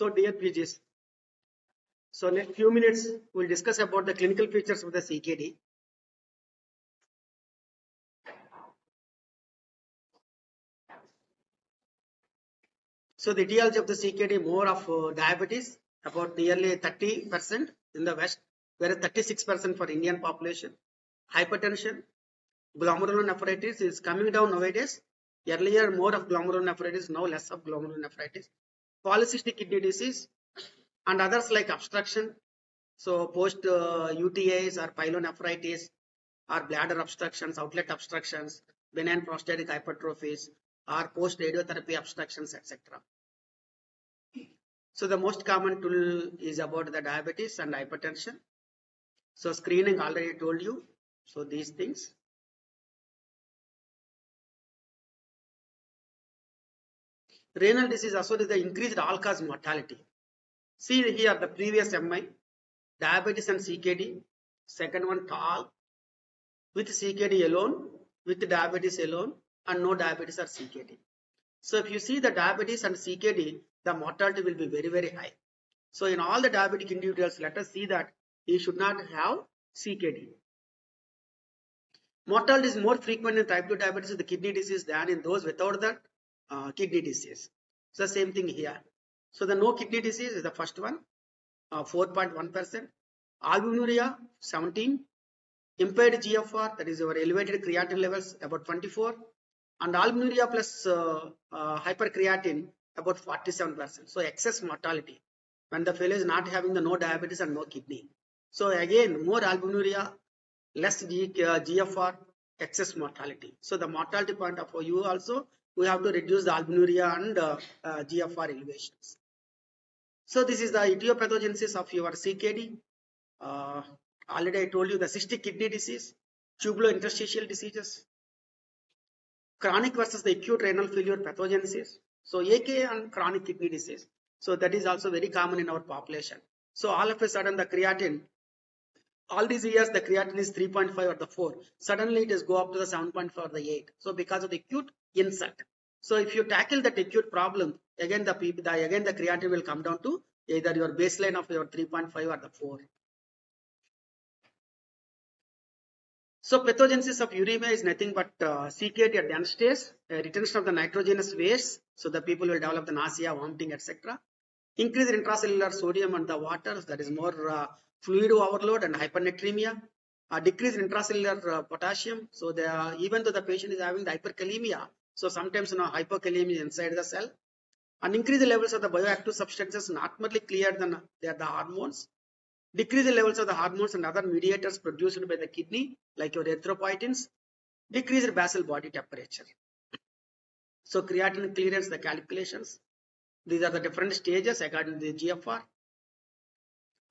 So dear PGs, so next few minutes we'll discuss about the clinical features of the CKD. So the etiology of the CKD, more of diabetes, about nearly 30% in the West, whereas 36% for Indian population. Hypertension, glomerulonephritis is coming down nowadays. Earlier more of glomerulonephritis, now less of glomerulonephritis. Polycystic kidney disease and others like obstruction. So post UTIs or pyelonephritis or bladder obstructions, outlet obstructions, benign prostatic hypertrophies or post radiotherapy obstructions, etc. So the most common tool is about the diabetes and hypertension. So screening already told you. So these things. Renal disease associated with the increased all-cause mortality. See here the previous MI, diabetes and CKD. Second one tall, with CKD alone, with diabetes alone, and no diabetes or CKD. So if you see the diabetes and CKD, the mortality will be very, very high. So in all the diabetic individuals, let us see that he should not have CKD. Mortality is more frequent in type 2 diabetes with the kidney disease than in those without the kidney disease. So same thing here. So the no kidney disease is the first one, 4.1%. Albuminuria, 17. Impaired GFR, that is your elevated creatinine levels, about 24. And albuminuria plus hypercreatine, about 47%. So excess mortality when the fellow is not having the no diabetes and no kidney. So again, more albuminuria, less GFR, excess mortality. So the mortality point of view also, we have to reduce the albuminuria and GFR elevations. So this is the etiopathogenesis of your CKD. Already I told you the cystic kidney disease, tubulointerstitial diseases, chronic versus the acute renal failure pathogenesis. So AK and chronic kidney disease. So that is also very common in our population. So all of a sudden the creatine, all these years the creatine is 3.5 or the 4. Suddenly it is go up to the 7.5 or the 8. So because of the acute insult. So if you tackle that acute problem, again the creatine will come down to either your baseline of your 3.5 or the 4. So pathogenesis of uremia is nothing but CKD at the end stage, retention of the nitrogenous waste. So the people will develop the nausea, vomiting, etc. Increased intracellular sodium and the water, that is more fluid overload and hypernatremia. Decreased intracellular potassium. So even though the patient is having the hyperkalemia, so sometimes hypokalemia is inside the cell. And increased levels of the bioactive substances normally clearer than the hormones. Decrease the levels of the hormones and other mediators produced by the kidney, like your erythropoietins. Decreased basal body temperature. So creatinine clearance, the calculations. These are the different stages according to the GFR.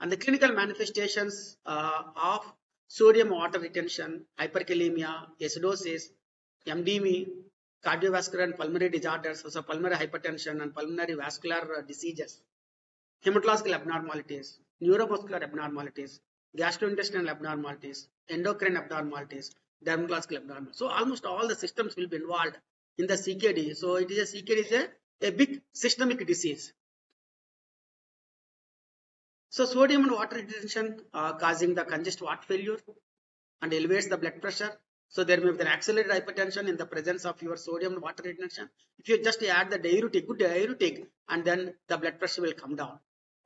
And the clinical manifestations of sodium water retention, hyperkalemia, acidosis, MDME, cardiovascular and pulmonary disorders, so pulmonary hypertension and pulmonary vascular diseases, hematological abnormalities, neuromuscular abnormalities, gastrointestinal abnormalities, endocrine abnormalities, dermatological abnormalities. So almost all the systems will be involved in the CKD. So it is CKD is a big systemic disease. So sodium and water retention causing the congestive heart failure and elevates the blood pressure. So there may be an accelerated hypertension in the presence of your sodium and water retention. If you just add the diuretic, good diuretic, and then the blood pressure will come down.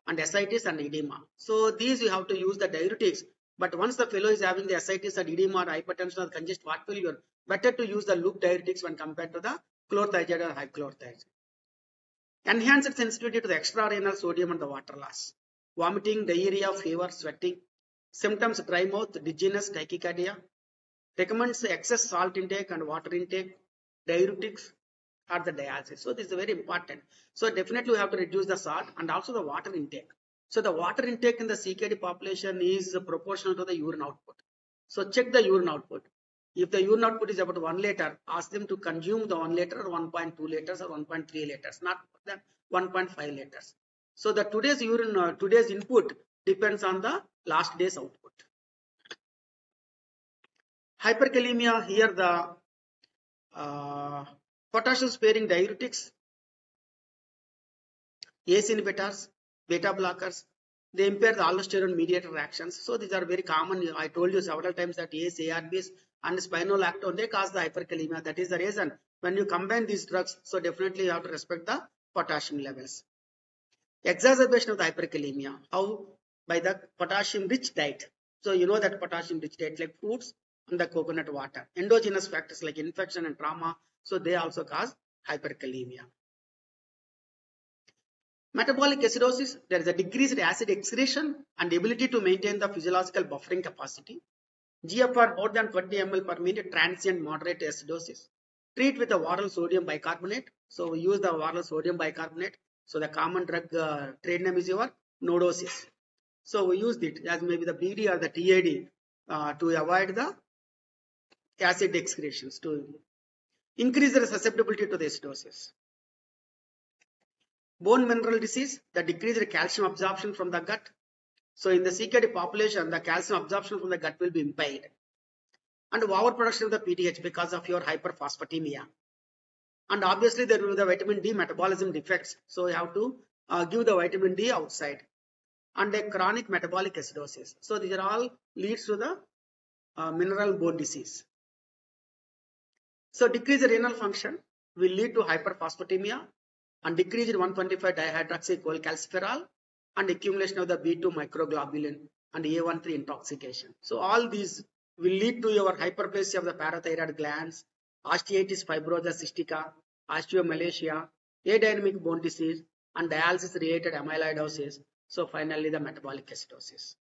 And ascites and edema. So these you have to use the diuretics. But once the fellow is having the ascites and edema or hypertension or congestive heart failure, better to use the loop diuretics when compared to the chlorothiazide or hydrochlorothiazide. Enhanced sensitivity to the extrarenal sodium and the water loss. Vomiting, diarrhea, fever, sweating. Symptoms: dry mouth, dizziness, tachycardia. Recommends excess salt intake and water intake. Diuretics or the dialysis. So this is very important. So definitely we have to reduce the salt and also the water intake. So the water intake in the CKD population is proportional to the urine output. So check the urine output. If the urine output is about 1 liter, ask them to consume the 1 liter or 1.2 liters or 1.3 liters, not more than 1.5 liters. So the today's urine, today's input depends on the last day's output. Hyperkalemia, here the potassium sparing diuretics, ACE inhibitors, beta blockers, they impair the aldosterone mediator reactions. So these are very common. I told you several times that ACE, ARBs and spironolactone, they cause the hyperkalemia. That is the reason when you combine these drugs, so definitely you have to respect the potassium levels. Exacerbation of the hyperkalemia. How? By the potassium rich diet. So you know that potassium rich diet like fruits and the coconut water. Endogenous factors like infection and trauma. So they also cause hyperkalemia. Metabolic acidosis, there is a decreased acid excretion and ability to maintain the physiological buffering capacity. GFR more than 20 ml per minute, transient moderate acidosis. Treat with the oral sodium bicarbonate. So we use the oral sodium bicarbonate. So the common drug trade name is your nodosis. So we use it as maybe the BD or the TAD to avoid the acid excretions, to increase the susceptibility to the acidosis. Bone mineral disease, the decreased calcium absorption from the gut. So in the CKD population, the calcium absorption from the gut will be impaired. And overproduction of the PTH because of your hyperphosphatemia. And obviously there will be the vitamin D metabolism defects. So you have to give the vitamin D outside. And a chronic metabolic acidosis. So these are all leads to the mineral bone disease. So decreased renal function will lead to hyperphosphatemia and decreased 125 dihydroxycholecalciferol and accumulation of the B2 microglobulin and A13 intoxication. So all these will lead to your hyperplasia of the parathyroid glands, osteitis fibrosa cystica, osteomalacia, adynamic bone disease, and dialysis related amyloidosis. So finally the metabolic acidosis.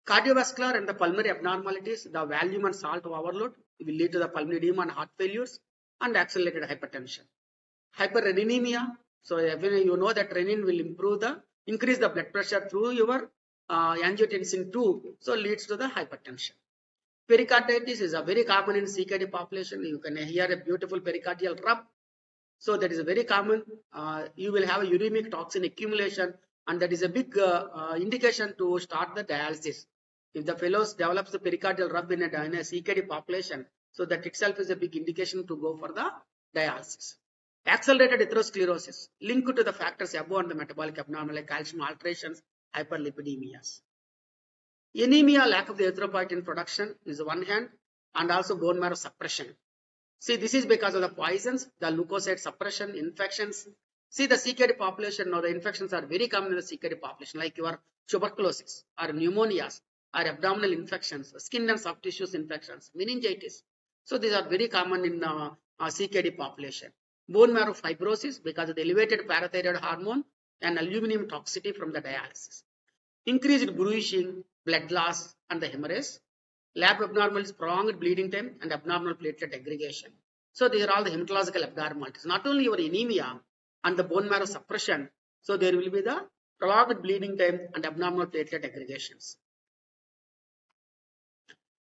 Cardiovascular and the pulmonary abnormalities, the volume and salt overload will lead to the pulmonary edema and heart failures and accelerated hypertension. Hyperrenemia, so you know that renin will increase the blood pressure through your angiotensin 2, so leads to the hypertension. Pericarditis is a very common in CKD population. You can hear a beautiful pericardial rub. So that is a very common. You will have a uremic toxin accumulation, and that is a big indication to start the dialysis. If the fellows develops the pericardial rub in a CKD population, so that itself is a big indication to go for the dialysis. Accelerated atherosclerosis linked to the factors above and the metabolic abnormal like calcium alterations, hyperlipidemias. Anemia, lack of the erythropoietin production is one hand, and also bone marrow suppression. See, this is because of the poisons, the leukocyte suppression, infections. See, the CKD population, now the infections are very common in the CKD population, like your tuberculosis or pneumonias or abdominal infections, skin and soft tissues infections, meningitis. So these are very common in CKD population. Bone marrow fibrosis because of the elevated parathyroid hormone and aluminum toxicity from the dialysis. Increased bruising, blood loss, and the hemorrhage. Lab abnormalities, prolonged bleeding time, and abnormal platelet aggregation. So these are all the hematological abnormalities. Not only your anemia and the bone marrow suppression, so there will be the prolonged bleeding time and abnormal platelet aggregations.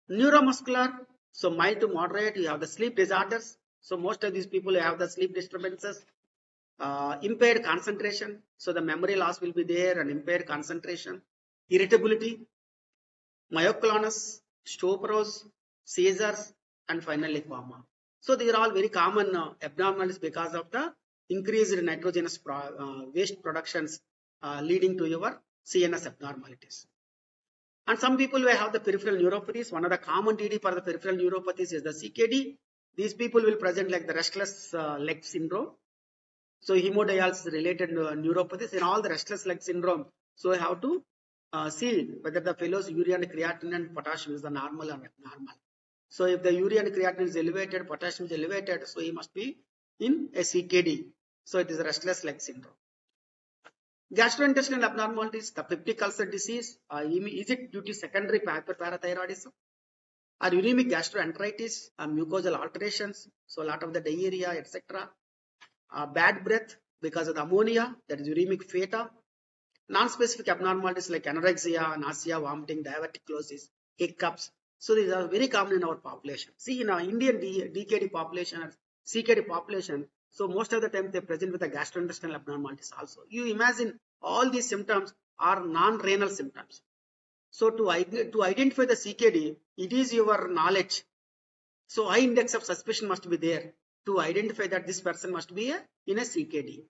Neuromuscular, so mild to moderate, you have the sleep disorders. So most of these people have the sleep disturbances. Impaired concentration, so the memory loss will be there and impaired concentration. Irritability, myoclonus, stopros, seizures, and finally coma. So these are all very common abnormalities because of the increased nitrogenous waste productions leading to your CNS abnormalities. And some people will have the peripheral neuropathies. One of the common TD for the peripheral neuropathies is the CKD. These people will present like the restless leg syndrome. So hemodialysis related neuropathies and all the restless leg syndrome. So I have to see whether the fellow's urea and creatinine and potassium is the normal or abnormal. So if the urea and creatinine is elevated, potassium is elevated, so he must be in a CKD. So it is a restless leg syndrome. Gastrointestinal abnormalities, the peptic ulcer disease, is it due to secondary hyperparathyroidism? Or uremic gastroenteritis, mucosal alterations, so a lot of the diarrhea, etc. Bad breath because of the ammonia, that is uremic feta. Non-specific abnormalities like anorexia, nausea, vomiting, diverticulosis, hiccups. So these are very common in our population. See, in our Indian DKD population, CKD population, so most of the time they present with the gastrointestinal abnormalities also. You imagine all these symptoms are non-renal symptoms. So to identify the CKD, it is your knowledge. So high index of suspicion must be there to identify that this person must be in a CKD.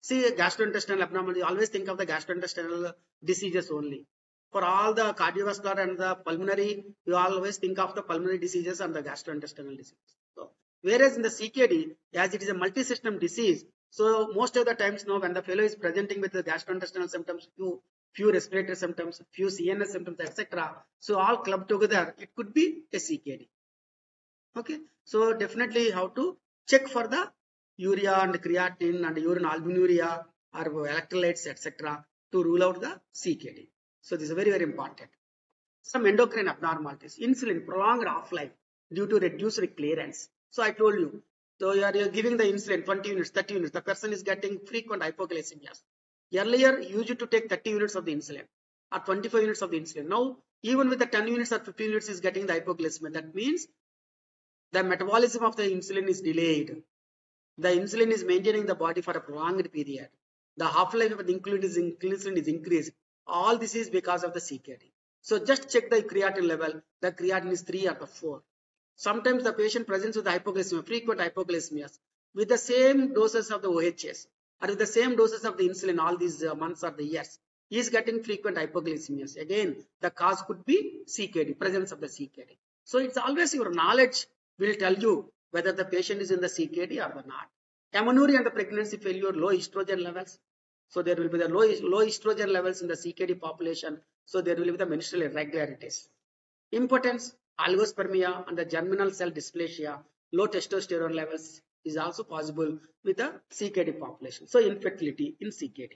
See, gastrointestinal abnormality, always think of the gastrointestinal diseases only. For all the cardiovascular and the pulmonary, you always think of the pulmonary diseases and the gastrointestinal diseases. So, whereas in the CKD, as it is a multi-system disease, so most of the times now when the fellow is presenting with the gastrointestinal symptoms, few respiratory symptoms, few CNS symptoms, etc. So all clubbed together, it could be a CKD. Okay, so definitely how to check for the urea and creatinine and urine albuminuria or electrolytes, etc. to rule out the CKD. So this is very, very important. Some endocrine abnormalities, insulin, prolonged half-life due to reduced clearance. So I told you, so you're giving the insulin 20 units, 30 units, the person is getting frequent hypoglycemias. Earlier, you used to take 30 units of the insulin or 25 units of the insulin. Now, even with the 10 units or 15 units is getting the hypoglycemia. That means the metabolism of the insulin is delayed. The insulin is maintaining the body for a prolonged period. The half-life of the insulin is increased. All this is because of the CKD. So just check the creatinine level. The creatinine is 3 or 4. Sometimes the patient presents with hypoglycemia, frequent hypoglycemias, with the same doses of the OHS or with the same doses of the insulin all these months or the years. He is getting frequent hypoglycemias. Again, the cause could be CKD, presence of the CKD. So it's always your knowledge will tell you whether the patient is in the CKD or not. Amenorrhea and the pregnancy failure, low estrogen levels. So there will be the low estrogen levels in the CKD population. So there will be the menstrual irregularities. Impotence, oligospermia, and the germinal cell dysplasia, low testosterone levels is also possible with the CKD population. So infertility in CKD.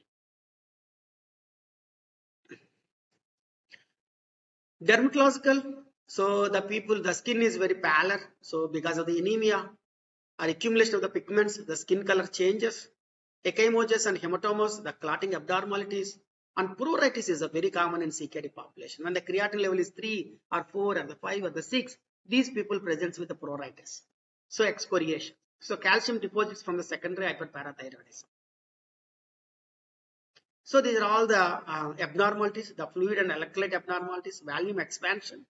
Dermatological, so the skin is very pallor. So because of the anemia or accumulation of the pigments, the skin color changes. Ecchymosis and hematomas, the clotting abnormalities, and pruritus is a very common in CKD population. When the creatinine level is 3 or 4 or the 5 or the 6, these people present with the pruritus. So excoriation. So calcium deposits from the secondary hyperparathyroidism. So these are all the abnormalities, the fluid and electrolyte abnormalities, volume expansion,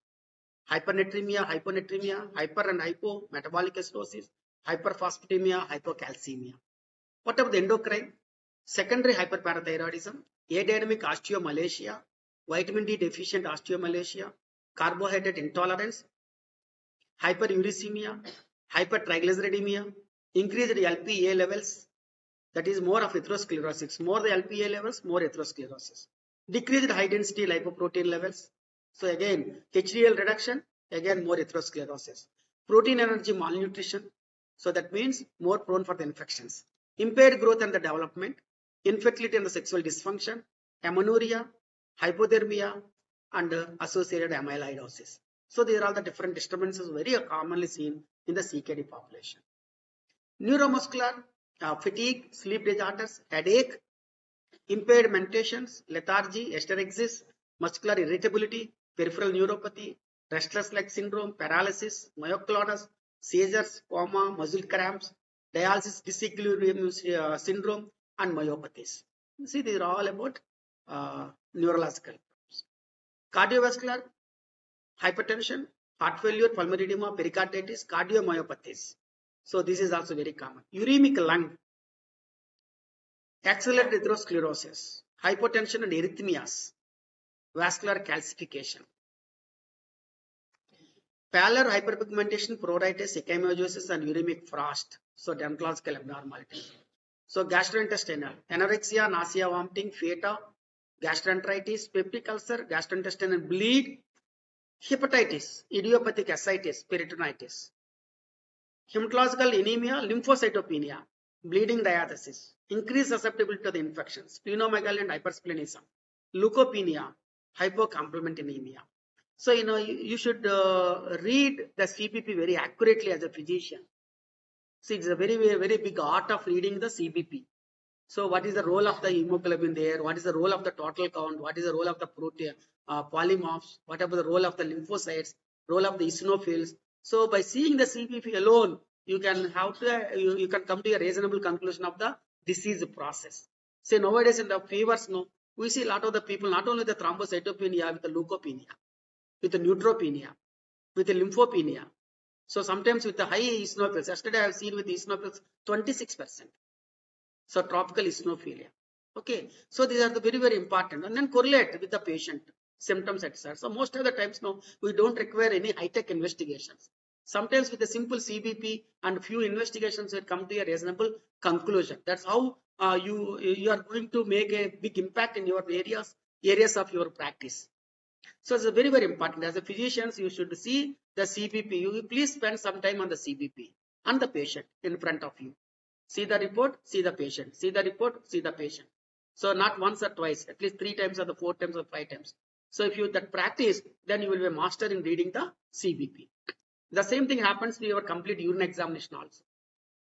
hypernatremia, hyponatremia, hyper and hypo, metabolic acidosis, hyperphosphatemia, hypocalcemia. What about the endocrine? Secondary hyperparathyroidism, adynamic osteomalacia, vitamin D deficient osteomalacia, carbohydrate intolerance, hyperuricemia, hypertriglyceridemia, increased LPA levels, that is more of atherosclerosis. More the LPA levels, more atherosclerosis. Decreased high density lipoprotein levels. So again, HDL reduction, again more atherosclerosis. Protein energy malnutrition. So that means more prone for the infections. Impaired growth and the development, infertility and the sexual dysfunction, amenorrhea, hypothermia, and associated amyloidosis. So these are all the different disturbances very commonly seen in the CKD population. Neuromuscular, fatigue, sleep disorders, headache, impaired mentations, lethargy, hysterexis, muscular irritability, peripheral neuropathy, restless leg syndrome, paralysis, myoclonus, seizures, coma, muscle cramps, dialysis disequilibrium syndrome, and myopathies. See, these are all about neurological problems. Cardiovascular, hypertension, heart failure, pulmonary edema, pericarditis, cardiomyopathies. So this is also very common. Uremic lung, accelerated atherosclerosis, hypotension and arrhythmias, vascular calcification, pallor, hyperpigmentation, pruritus, ecchymosis, and uremic frost. So dermatological abnormalities. So gastrointestinal, anorexia, nausea, vomiting, feta, gastroenteritis, peptic ulcer, gastrointestinal bleed, hepatitis, idiopathic ascites, peritonitis. Hematological anemia, lymphocytopenia, bleeding diathesis, increased susceptibility to the infections, splenomegaly and hypersplenism, leukopenia, hypocomplement anemia. So, you should read the CPP very accurately as a physician. See, it's a very, very, very big art of reading the CPP. So, what is the role of the hemoglobin there? What is the role of the total count? What is the role of the protein, polymorphs? What about the role of the lymphocytes? Role of the eosinophils? So, by seeing the CPP alone, you can you can come to a reasonable conclusion of the disease process. Say nowadays in the fevers, we see a lot of the people not only the thrombocytopenia with the leukopenia, with the neutropenia, with the lymphopenia. So sometimes with the high eosinophils. Yesterday I have seen with eosinophils 26%. So tropical eosinophilia. Okay, so these are the very, very important, and then correlate with the patient symptoms, etc. So most of the times now we don't require any high-tech investigations. Sometimes with a simple CBP and few investigations will come to a reasonable conclusion. That's how you are going to make a big impact in your areas of your practice. So it's very, very important. As a physicians, you should see the CBP. You please spend some time on the CBP and the patient in front of you. See the report, see the patient. See the report, see the patient. So not once or twice, at least 3 times or the 4 times or 5 times. So if you that practice, then you will be a master in reading the CBP. The same thing happens to your complete urine examination also.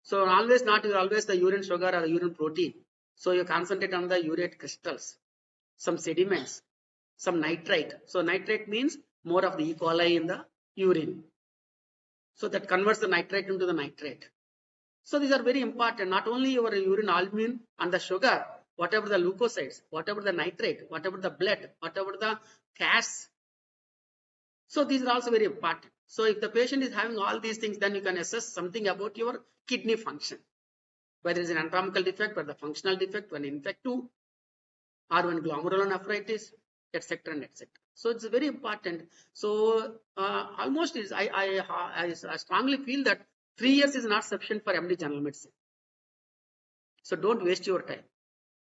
So always not always the urine sugar or the urine protein. So you concentrate on the urate crystals, some sediments, some nitrite. So nitrite means more of the E. coli in the urine. So that converts the nitrite into the nitrate. So these are very important. Not only your urine albumin and the sugar, whatever the leukocytes, whatever the nitrate, whatever the blood, whatever the CAS. So these are also very important. So if the patient is having all these things, then you can assess something about your kidney function. Whether it's an anatomical defect, whether the functional defect, when infective, or when glomerulonephritis, etc. and etc. So it's very important. So almost is I strongly feel that 3 years is not sufficient for MD general medicine. So don't waste your time.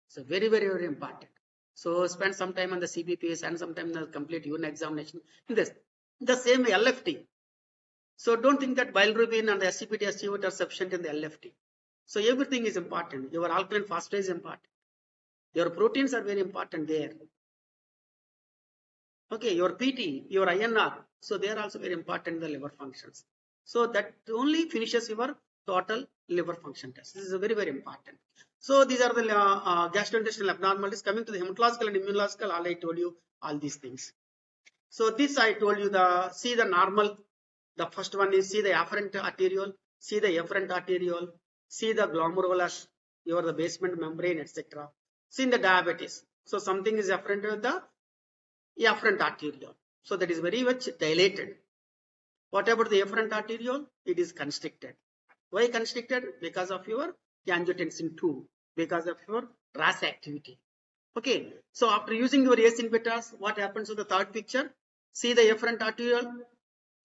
So very, very, very important. So spend some time on the CBPs and some time on the complete urine examination. In this, the same way LFT. So don't think that bilirubin and the SCPT, SCVT are sufficient in the LFT. So everything is important. Your alkaline phosphate is important. Your proteins are very important there. Okay, your PT, your INR. So they are also very important in the liver functions. So that only finishes your total liver function test. This is very, very important. So these are the gastrointestinal abnormalities. Coming to the hematological and immunological, all I told you all these things. So this I told you see the normal. The first one is see the afferent arteriole, see the efferent arteriole, see the glomerulus, the basement membrane, etc. See in the diabetes. So something is afferent with the efferent arteriole. So that is very much dilated. What about the efferent arteriole? It is constricted. Why constricted? Because of your angiotensin 2, because of your RAS activity. Okay, so after using your ACE inhibitors, what happens to the third picture? See the efferent arteriole.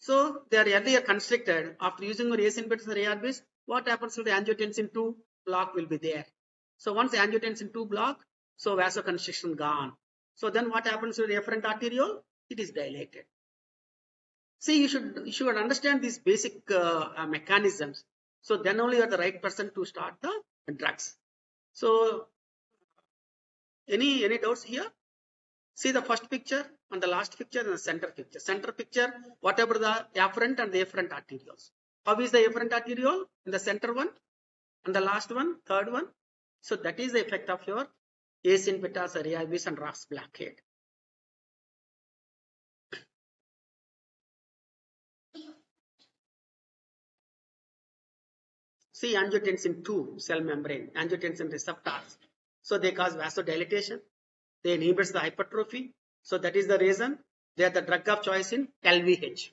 So they are earlier constricted. After using your ACE inhibitors or ARBs, what happens to the angiotensin 2 block will be there. So once the angiotensin 2 block, so vasoconstriction gone. So then what happens to the efferent arteriole? It is dilated. See, you should understand these basic mechanisms. So then only you are the right person to start the drugs. So any doubts here? See the first picture and the last picture and the center picture. Center picture, whatever the afferent and the efferent arterioles. How is the efferent arteriole? In the center one and the last one, third one. So that is the effect of your ACE inhibitors or ARBs and RAS blockade. See angiotensin 2 cell membrane, angiotensin receptors. So they cause vasodilatation. They inhibit the hypertrophy. So that is the reason they are the drug of choice in LVH.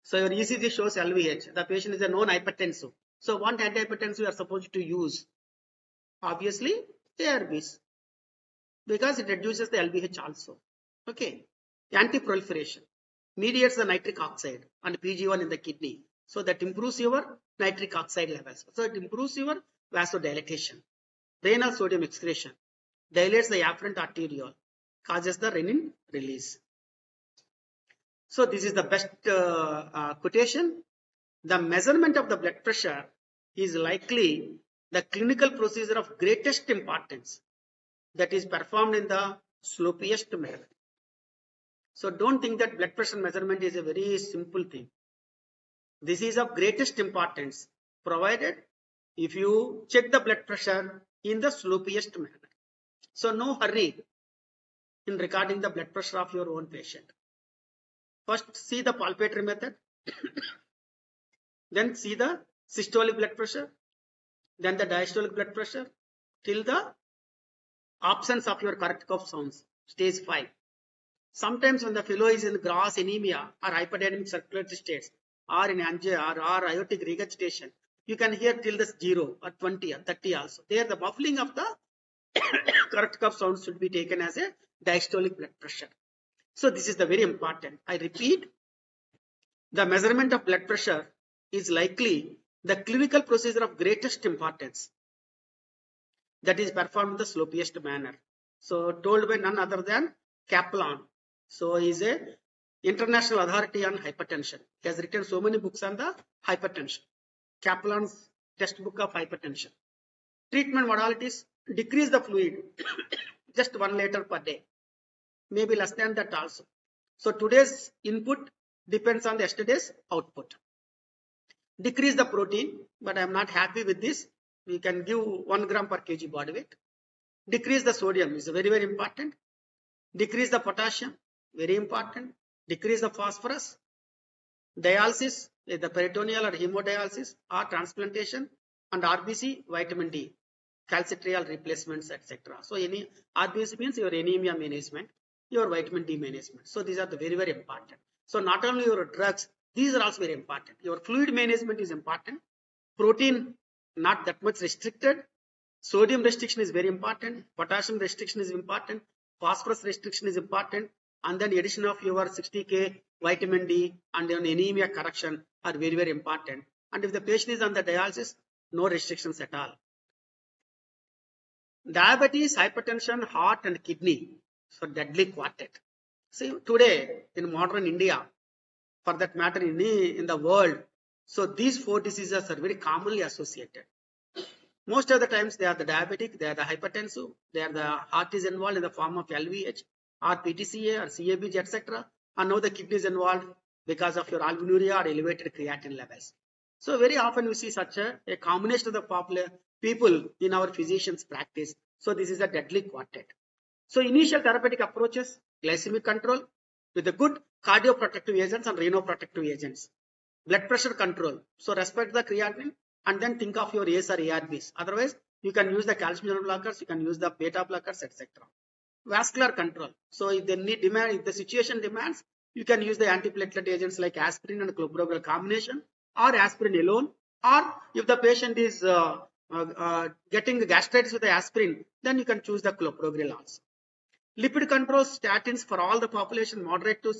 So your ECG shows LVH. The patient is a known hypertensive. So what antihypertensive you are supposed to use? Obviously ARBs, because it reduces the LVH also. Okay. Antiproliferation mediates the nitric oxide and PG1 in the kidney. So that improves your nitric oxide levels. So it improves your vasodilatation. Renal sodium excretion dilates the afferent arteriole, causes the renin release. So this is the best quotation. The measurement of the blood pressure is likely the clinical procedure of greatest importance that is performed in the slopiest manner. So don't think that blood pressure measurement is a very simple thing. This is of greatest importance, provided if you check the blood pressure in the slopiest manner. So no hurry in recording the blood pressure of your own patient. First see the palpatory method, then see the systolic blood pressure, then the diastolic blood pressure, till the absence of your correct cough sounds, stage 5. Sometimes when the fellow is in gross anemia or hyperdynamic circulatory states, or in angio or aortic regurgitation, You can hear till the 0 or 20 or 30 also. There the muffling of the correct cough sound should be taken as a diastolic blood pressure. So this is the very important. I repeat, the measurement of blood pressure is likely the clinical procedure of greatest importance that is performed in the slopiest manner. So told by none other than Kaplan. So he is a international authority on hypertension. He has written so many books on the hypertension. Kaplan's textbook of hypertension. Treatment modalities: decrease the fluid, just 1 liter per day, maybe less than that also. So today's input depends on yesterday's output. Decrease the protein, but I am not happy with this. We can give 1 gram per kg body weight. Decrease the sodium is very, very important. Decrease the potassium, very important. Decrease the phosphorus. Dialysis, the peritoneal or hemodialysis or transplantation, and RBC, vitamin D, calcitriol replacements, etc. So any RBC means your anemia management, your vitamin D management. So these are the very, very important. So not only your drugs, these are also very important. Your fluid management is important. Protein not that much restricted. Sodium restriction is very important. Potassium restriction is important. Phosphorus restriction is important. And then addition of your 60K vitamin D and then anemia correction are very, very important. And if the patient is on the dialysis, no restrictions at all. Diabetes, hypertension, heart and kidney. So deadly quartet. See, today in modern India, for that matter in the world, so these 4 diseases are very commonly associated. Most of the times they are the diabetic, they are the hypertensive, they are the heart is involved in the form of LVH or PTCA or CABG, etc. And now the kidney is involved because of your albuminuria or elevated creatinine levels. So very often we see such a combination of the popular people in our physicians' practice. So this is a deadly quartet. So initial therapeutic approaches: glycemic control with the good cardioprotective agents and renoprotective agents. Blood pressure control. So respect the creatinine and then think of your ACE or ARBs. Otherwise, you can use the calcium channel blockers, you can use the beta blockers, etc. Vascular control. So if if the situation demands, you can use the antiplatelet agents like aspirin and clopidogrel combination, or aspirin alone, or if the patient is getting gastritis with the aspirin, then you can choose the clopidogrel also. Lipid control: statins for all the population, moderate to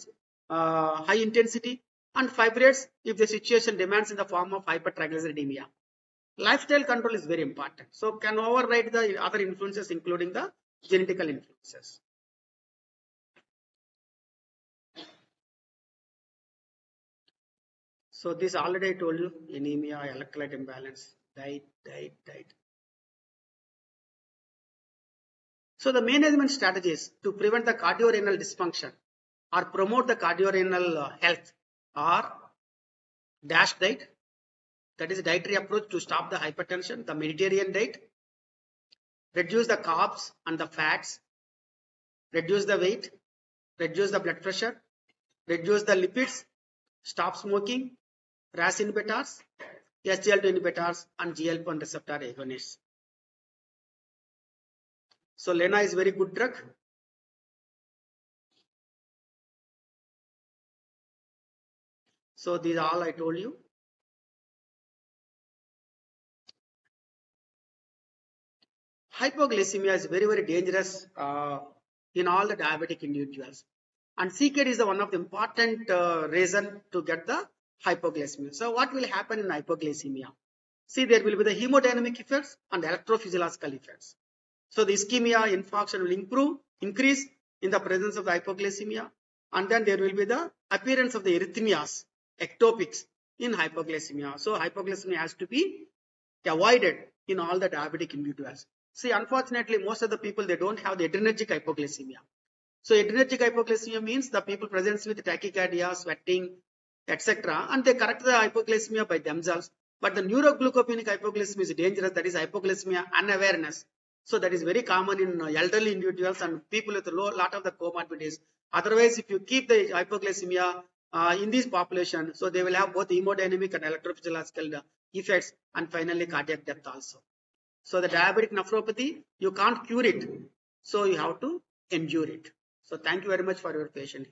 high intensity, and fibrates if the situation demands in the form of hypertriglyceridemia. Lifestyle control is very important. So can override the other influences, including the genetical influences. So this already I told you: anemia, electrolyte imbalance, diet. So the management strategies to prevent the cardiorenal dysfunction or promote the cardiorenal health are DASH diet, that is a dietary approach to stop the hypertension, the Mediterranean diet, reduce the carbs and the fats, reduce the weight, reduce the blood pressure, reduce the lipids, stop smoking, RAS inhibitors, SGLT2 inhibitors, and GLP-1 receptor agonists. So Lena is very good drug. So these are all I told you. Hypoglycemia is very, very dangerous in all the diabetic individuals. And CKD is one of the important reason to get the hypoglycemia. So what will happen in hypoglycemia? See, there will be the hemodynamic effects and electrophysiological effects. So the ischemia, infarction will increase in the presence of the hypoglycemia. And then there will be the appearance of the arrhythmias, ectopics in hypoglycemia. So hypoglycemia has to be avoided in all the diabetic individuals. See, unfortunately, most of the people, they don't have the adrenergic hypoglycemia. So adrenergic hypoglycemia means the people presents with tachycardia, sweating, etc. And they correct the hypoglycemia by themselves. But the neuroglycopenic hypoglycemia is dangerous. That is hypoglycemia unawareness. So that is very common in elderly individuals and people with a lot of the comorbidities. Otherwise, if you keep the hypoglycemia in this population, so they will have both hemodynamic and electrophysiological effects and finally cardiac death also. So the diabetic nephropathy, you can't cure it. So you have to endure it. So thank you very much for your patience.